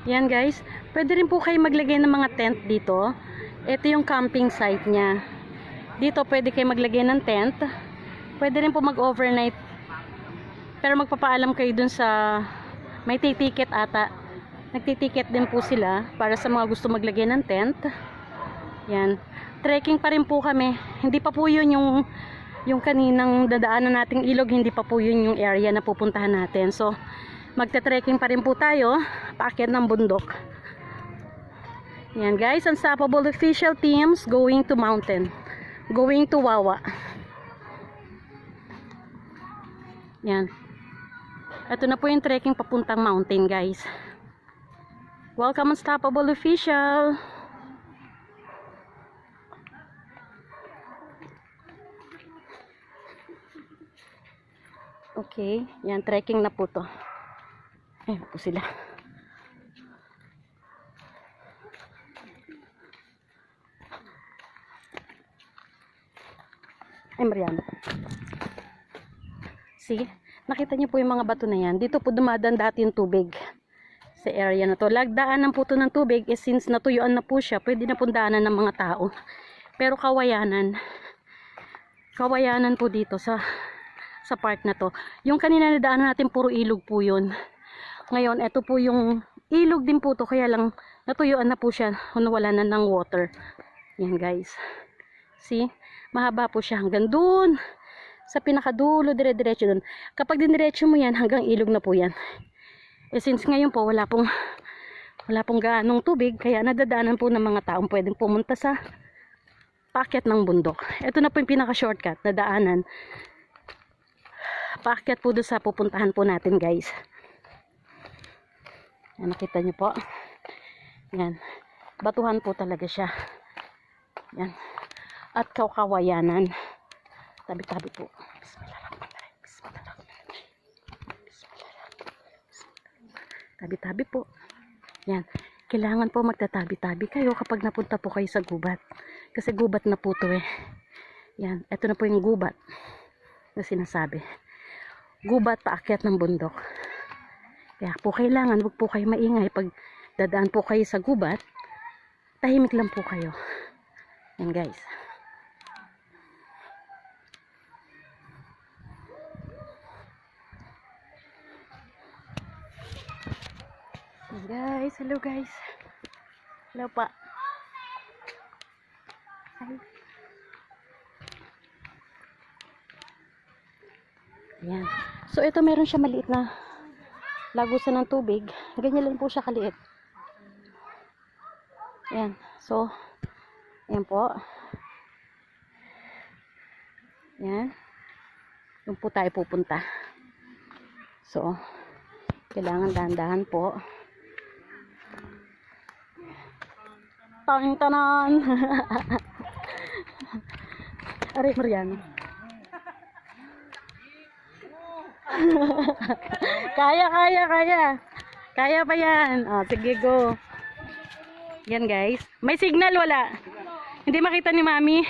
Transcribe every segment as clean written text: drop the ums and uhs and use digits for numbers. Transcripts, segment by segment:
Yan guys, pwede rin po kayo maglagay ng mga tent dito. Ito yung camping site niya. Dito pwede kayo maglagay ng tent. Pwede rin po mag-overnight. Pero magpapaalam kayo dun sa may ticket ata. Nagtiticket din po sila para sa mga gusto maglagay ng tent. Yan. Trekking pa rin po kami. Hindi pa po yun yung kaninang dadaanan nating ilog. Hindi pa po yun yung area na pupuntahan natin. So, magte-trekking pa rin po tayo. Paakyat ng bundok. Yan guys. Unstoppable official teams going to mountain. Going to Wawa. Yan. Ito na po yung trekking papuntang mountain guys. Welcome Unstoppable Official. Okay, yan trekking na po to. Ayun po sila. Ay Mariano. See, nakita niyo po yung mga bato na yan. Dito po dumadaan dati yung tubig. Sa area na to. Lagdaanan po to ng tubig since natuyuan na po siya, pwede na pundaanan ng mga tao. Pero kawayanan po dito sa part na to. Yung kanina nadaanan natin puro ilog po yun. Ngayon, eto po yung ilog din po to, kaya lang natuyuan na po siya, wala na ng water. Yan guys. See? Mahaba po siya hanggang dun. Sa pinakadulo, dire-diretso dun. Kapag diniretso mo yan, hanggang ilog na po yan. Since ngayon po wala pong gaanong tubig, kaya nadadaanan po ng mga taong pwedeng pumunta sa paakyat ng bundok. Ito na po yung pinaka shortcut na daanan. Paakyat po doon sa pupuntahan po natin guys. Yan, nakita nyo po. Yan. Batuhan po talaga siya. Yan. At kawayanan. Tabi-tabi po. Tabi-tabi po. Yan. Kailangan po magtatabi-tabi kayo kapag napunta po kayo sa gubat. Kasi gubat na po to eh. Yan. Ito na po yung gubat na sinasabi. Gubat paakyat ng bundok. Kaya po kailangan wag po kayo maingay pag dadaan po kayo sa gubat. Tahimik lang po kayo. Yan guys. Guys, hello guys. Hello pa. Hi. Ayan. So ito meron siya maliit na lagusan ng tubig. Ganyan lang po siya kaliit. Ayan. So, ayan po. Ayan. Doon po tayo pupunta. So, kailangan dahan-dahan po. Tanan. Aray Mariano. Kaya. Kaya pa yan. Oh, sige go. Yan guys. May signal wala? Hindi makita ni Mami?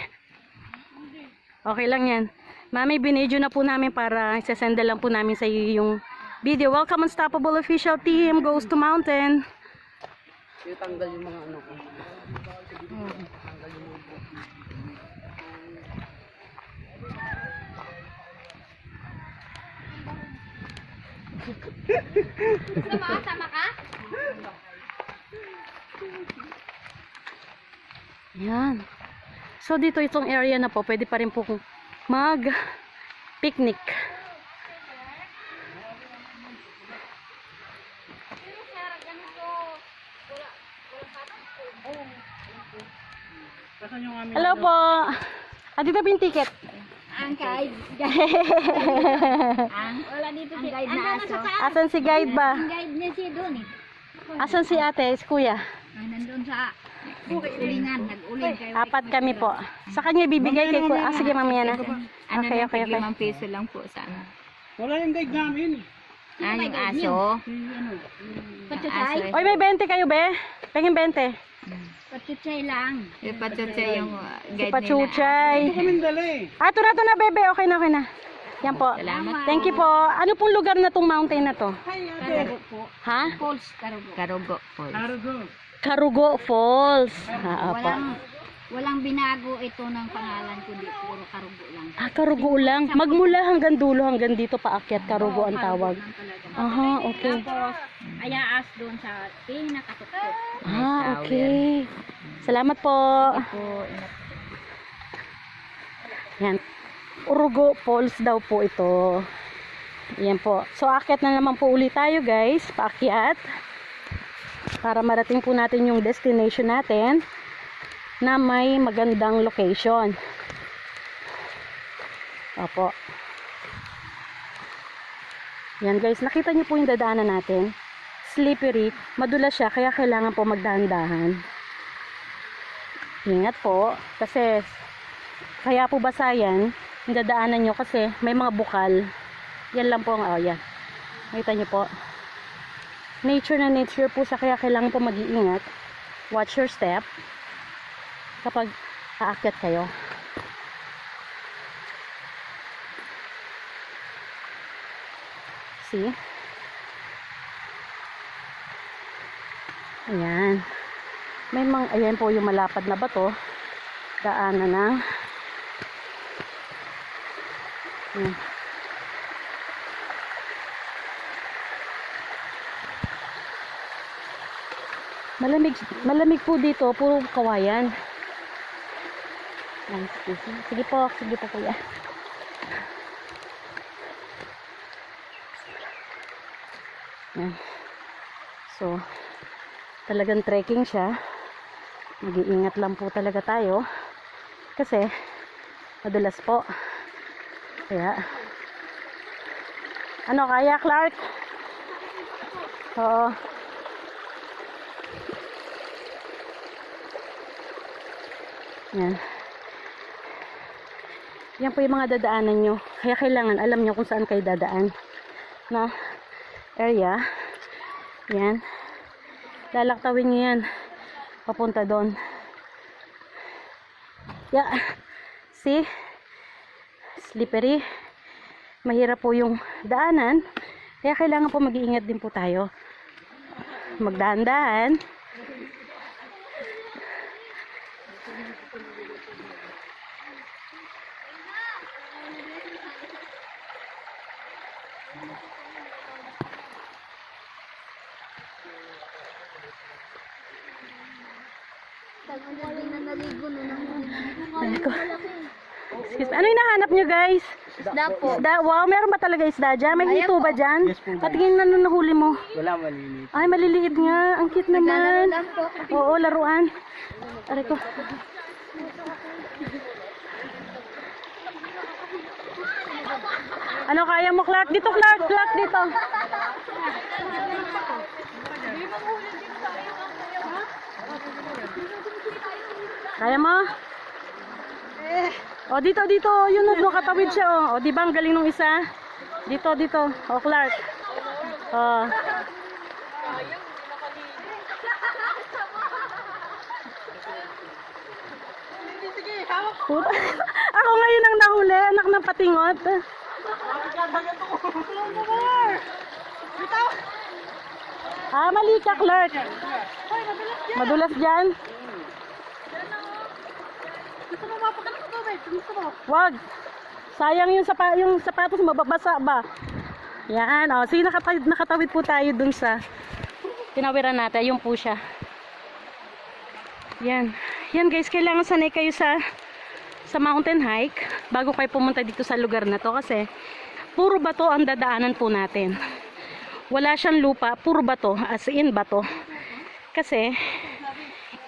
Okay lang yan. Mami, binidyo na po namin para isasenda lang po namin sa iyo yung video. Welcome Unstoppable Official Team Goes to Mountain. Tanggal yung mga ano ko. Sama ka? Yan. So dito itong area na po, pwede pa rin po mag-picnic. Hello po. Dito po yung ticket. Ang guide. Wala dito si guide na aso. Asan si guide ba? Ang guide niya si doon eh. Asan si ate, si kuya? Nandun sa ulingan. Nag-uling kayo. Apat kami po. Sa kanya ibibigay kay kuya. Sige mamaya na. Okay. 5 piso lang po sa ano. Wala yung guide namin. Yung aso. Pachuchay. Oy, may 20 kayo be? Pengin 20. Pachuchay lang. Yung pachuchay yung Si guide nila. Pachuchay. Ito kaming dala eh. Ito na bebe. Okay na. Yan po. Salamat. Thank you po. Ano pong lugar na tong mountain na to? Karugo po. Ha? Falls, Karugo. Karugo Falls. Karugo Falls. Ah, opo. Walang binago ito ng pangalan ko di puro Karugo lang. Ah, Karugo lang. Magmula hanggang dulo hanggang dito paakyat Karugo ang tawag. Aha, okay. Tapos, ayaas doon sa pinakatuktok. Ah, okay. Salamat po. Yan. Urugo Falls daw po ito. Yan po. So, akyat na naman po ulit tayo guys. Paakyat. Para marating po natin yung destination natin na may magandang location. Opo. Yan guys. Nakita niyo po yung dadaanan natin. Slippery. Madulas siya. Kaya kailangan po magdahan-dahan. Ingat po. Kasi kaya po basa yan, yung dadaanan nyo kasi may mga bukal. Yan lang po ang yan. Nakita nyo po. Nature na nature po siya, kaya kailangan po mag-iingat. Watch your step kapag aakyat kayo. See? Ayan. May mga, ayan po yung malapad na bato. Daanan na. Ayan. Malamig po dito, puro kawayan. Ayan, sige po kuya. Ayan. So, talagang trekking siya. Mag-iingat lang po talaga tayo. Kasi, madulas po. Kaya, ano kaya Clark? Oo. Yan. Yan po yung mga dadaanan nyo. Kaya kailangan alam nyo kung saan kayo dadaan. Na area. Yan. Lalaktawin nyo yan. Papunta doon. Yeah. See? Slippery. Mahirap po yung daanan. Kaya kailangan po mag-iingat din po tayo. Magdahan-dahan. Excuse me. Ano hinahanap nyo guys? Isda po. Isda? Wow, meron ba talaga isda dyan? May hito ba dyan? Yes po, ma'am. Patingin na nung nahuli mo. Wala maliliit. Ay, maliliit nga. Ang cute naman. Oo, laruan. Aray ko. Ano kaya mo, Clark? Dito, Clark. Clark, dito. Kaya mo? O, dito. Yun, no, katawid siya. O, di ba ang galing nung isa? Dito. O, Clark. O. Puta. Ako ngayon ang nahuli, anak ng patingot. Ah, mali ka, Clark. Madulas dyan. Wag. Sayang yung sapatos mababasa ba? Yan, oh. Sige, nakatawid po tayo dun sa tinawiran natin. Yung po siya. Yan. Yan guys, kailangan sanay kayo sa mountain hike bago kayo pumunta dito sa lugar na to kasi puro bato ang dadaanan po natin. Wala siyang lupa, puro bato, as in bato. Kasi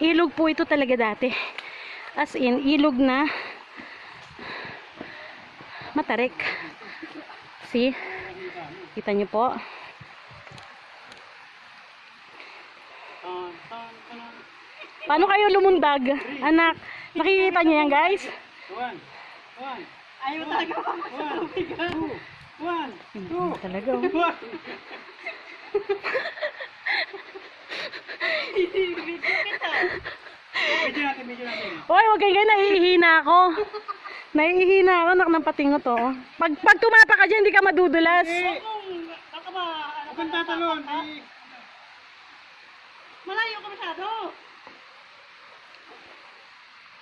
ilog po ito talaga dati. As in ilog na matarik. See? Kita niyo po. Paano kayo lumundag? Anak, nakikita niyo yan guys? One. Ayaw talaga. One. Two. Talaga. One. Medyo natin. Hoy, wag kayo nahihina ako. Naiihina ako, anak ng patingo to. Pag tumapa ka dyan, hindi ka madudulas. Baka ba, ano kang tatalon? Malayo ka masyado.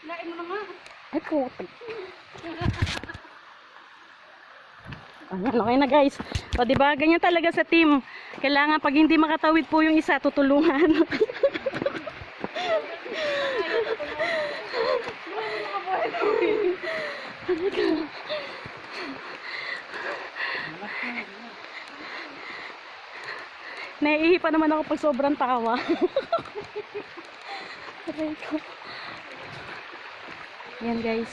Lain mo na nga. Ay, putik. Ayan, okay na guys. O, diba? Ganyan talaga sa team. Kailangan pag hindi makatawid po yung isa, tutulungan. Naiihi pa naman ako pag sobrang tawa. Aray ko. Yan guys.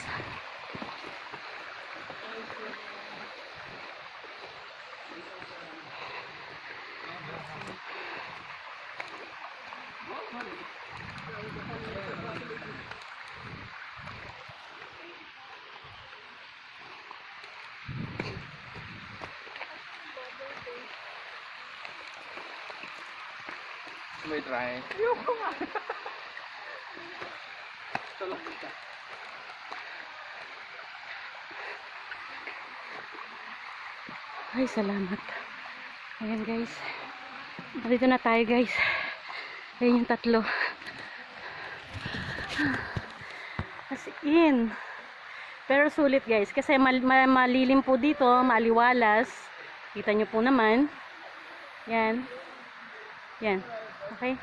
May try. Ay, salamat. Ayan guys. Dito na tayo guys. Ayan yung tatlo. As in. Pero sulit guys. Kasi malilim po dito. Maliwalas. Kita nyo po naman. Yan. Yan. Okay.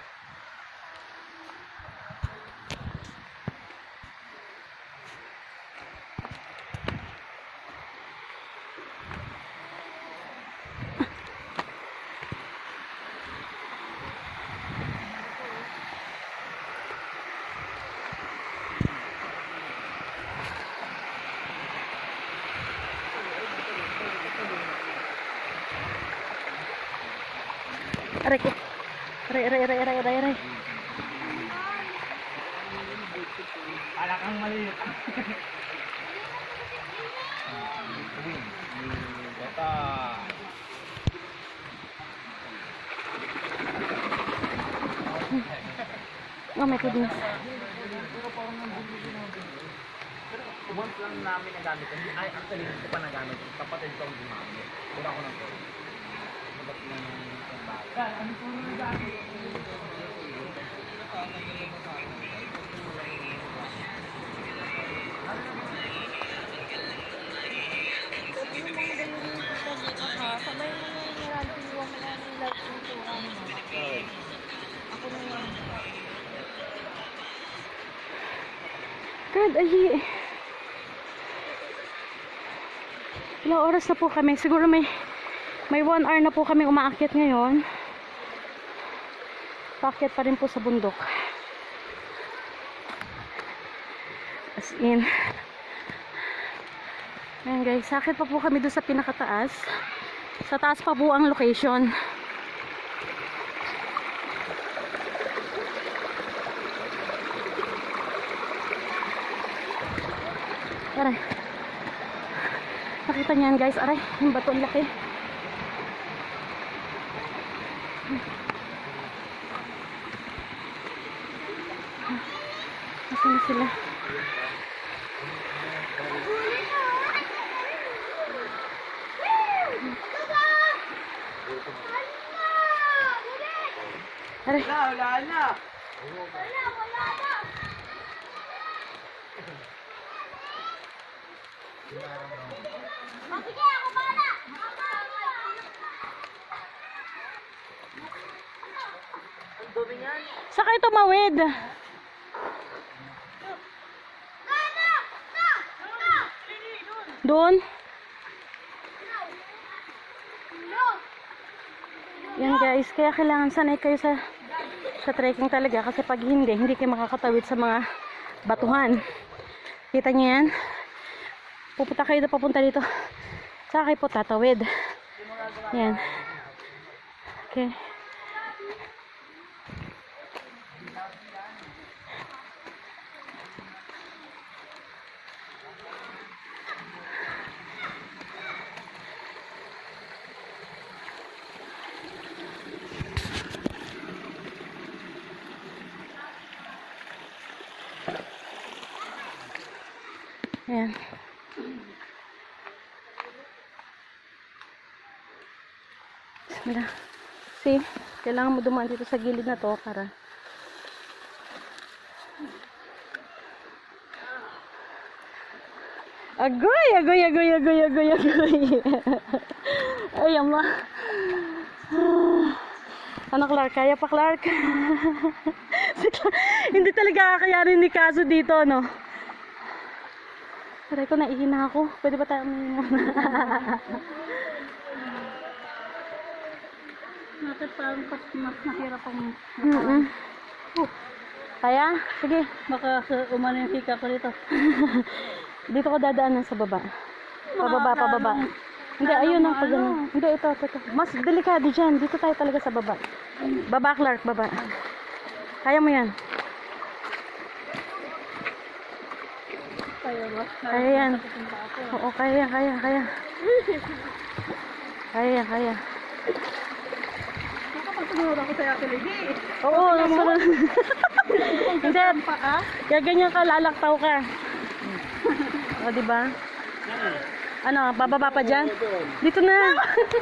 Aray ko. Aray. Ala kang maliit. Bata. Oh my goodness. Once lang namin nagamit. Ay, actually, hindi ko pa nagamit. Kapatid ko ang gumamit. Wala ko ng to. Dapat na ng bagay. God, ay. Ilang oras na po kami. Siguro may 1 hour na po kami umaakyat ngayon. Paakyat pa rin po sa bundok. As in. Ayan guys, sakit pa po kami doon sa pinakataas. Sa taas pa po ang location. Aray. Nakita niyan guys, aray, yung bato ang laki. Nasaan sila? Aray. Wala na. Saka ito mawid. Doon. Yan guys, kaya kailangan sanay kayo sa trekking talaga kasi pag hindi kayo makakatawid sa mga batuhan. Kita niyo yan? Pupunta kayo papunta dito. Saka kayo po tatawid. Yan. Okay. Ayan. Mira. See, kailangan mo dumaan dito sa gilid na to para agoy, agoy, agoy, agoy, agoy, agoy. Ay, ama. Ano, Clark? Kaya pa, Clark? Hindi talaga kakayanin ni Kaso dito, no? Aray ko, naihina ako. Pwede ba tayo umihin muna? Bakit parang mas mahirap ang Kaya? Sige. baka umano yung hika ko dito. Dito ko dadaanan sa baba. Pababa, pababa. Hindi, ayun na. Pag ano. Hindi, ito. Mas delikado dyan. Dito tayo talaga sa baba. Baba, Clark, baba. Kaya mo yan. Kaya ba? Kaya yan. Oo, kaya. Kaya. Nakapagsunod ako sa Ate Lady. Oo, nasunod. Hindi, kaya ganyan ka, lalaktaw ka. O, diba? Ano, bababa pa dyan? Dito na.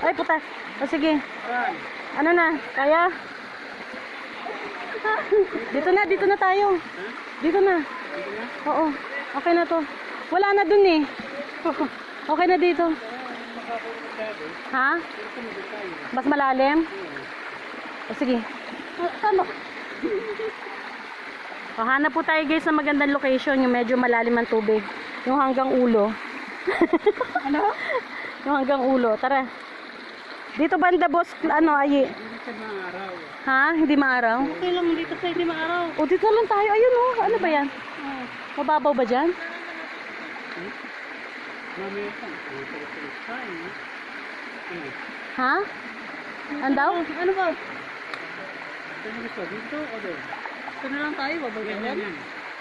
Ay, puta. O, sige. Ano na, kaya? Dito na tayo. Dito na. Oo, okay na to. Wala na dun eh. Okay na dito. Ha? Mas malalim? O, sige. Tama. O, hanap po tayo guys ng magandang location. Yung medyo malalim ang tubig. Yung hanggang ulo. Ano? Yung hanggang ulo. Tara. Dito banda boss, ano, Ayi? Ha? Hindi maaraw? Okay lang dito sa hindi maaraw. O, dito lang tayo. Ayun o. Ano ba yan? Mababaw ba dyan? Ha? Andaw? Ano ba? Ito na lang tayo, babagay yan.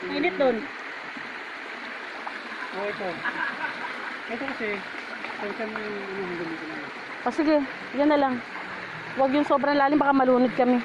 Mainit doon. Ito kasi, pagka mo yung hanggang dito na. O sige, yan na lang. Huwag yung sobrang lalim, baka malunod kami.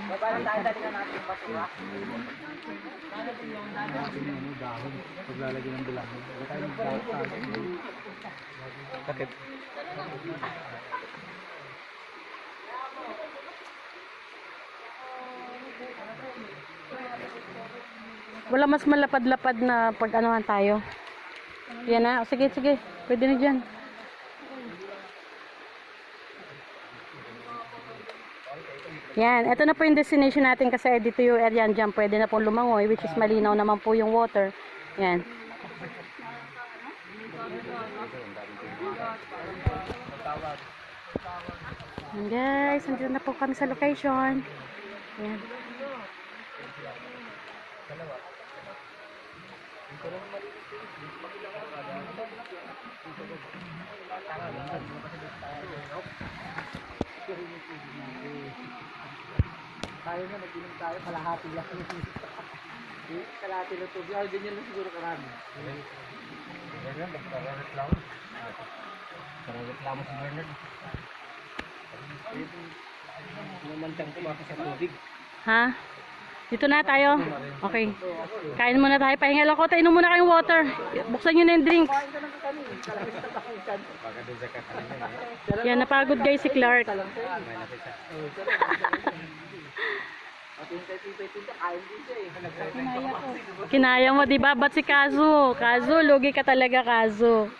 Baba lang tayo, dali na natin yung basura. Paglalagay ng bilangan. Bakit? Wala mas malapad-lapad na pag-anuhan tayo. Yan na. O, sige. Pwede na dyan. Yan. Ito na po yung destination natin kasi dito yung area dyan. Pwede na po lumangoy, which is malinaw naman po yung water. Yan. Yan guys. Nandito na po kami sa location. Yan. Tayo na, nag-inom tayo, kalahati lang. Kalahati ng tubig. Ay, ganyan lang siguro karami. Ganyan, nagkareklamo. Nagkareklamo si Bernard. Namantang kumaka sa tubig. Ha? Dito na tayo. Okay. Kain muna tayo. Pahinga lang ko. Inom muna kayong water. Buksan nyo na yung drinks. Yan, napagod guys si Clark. Kinaya mo, diba? Ba't si Kazu? Kazu, lugi ka talaga, Kazu.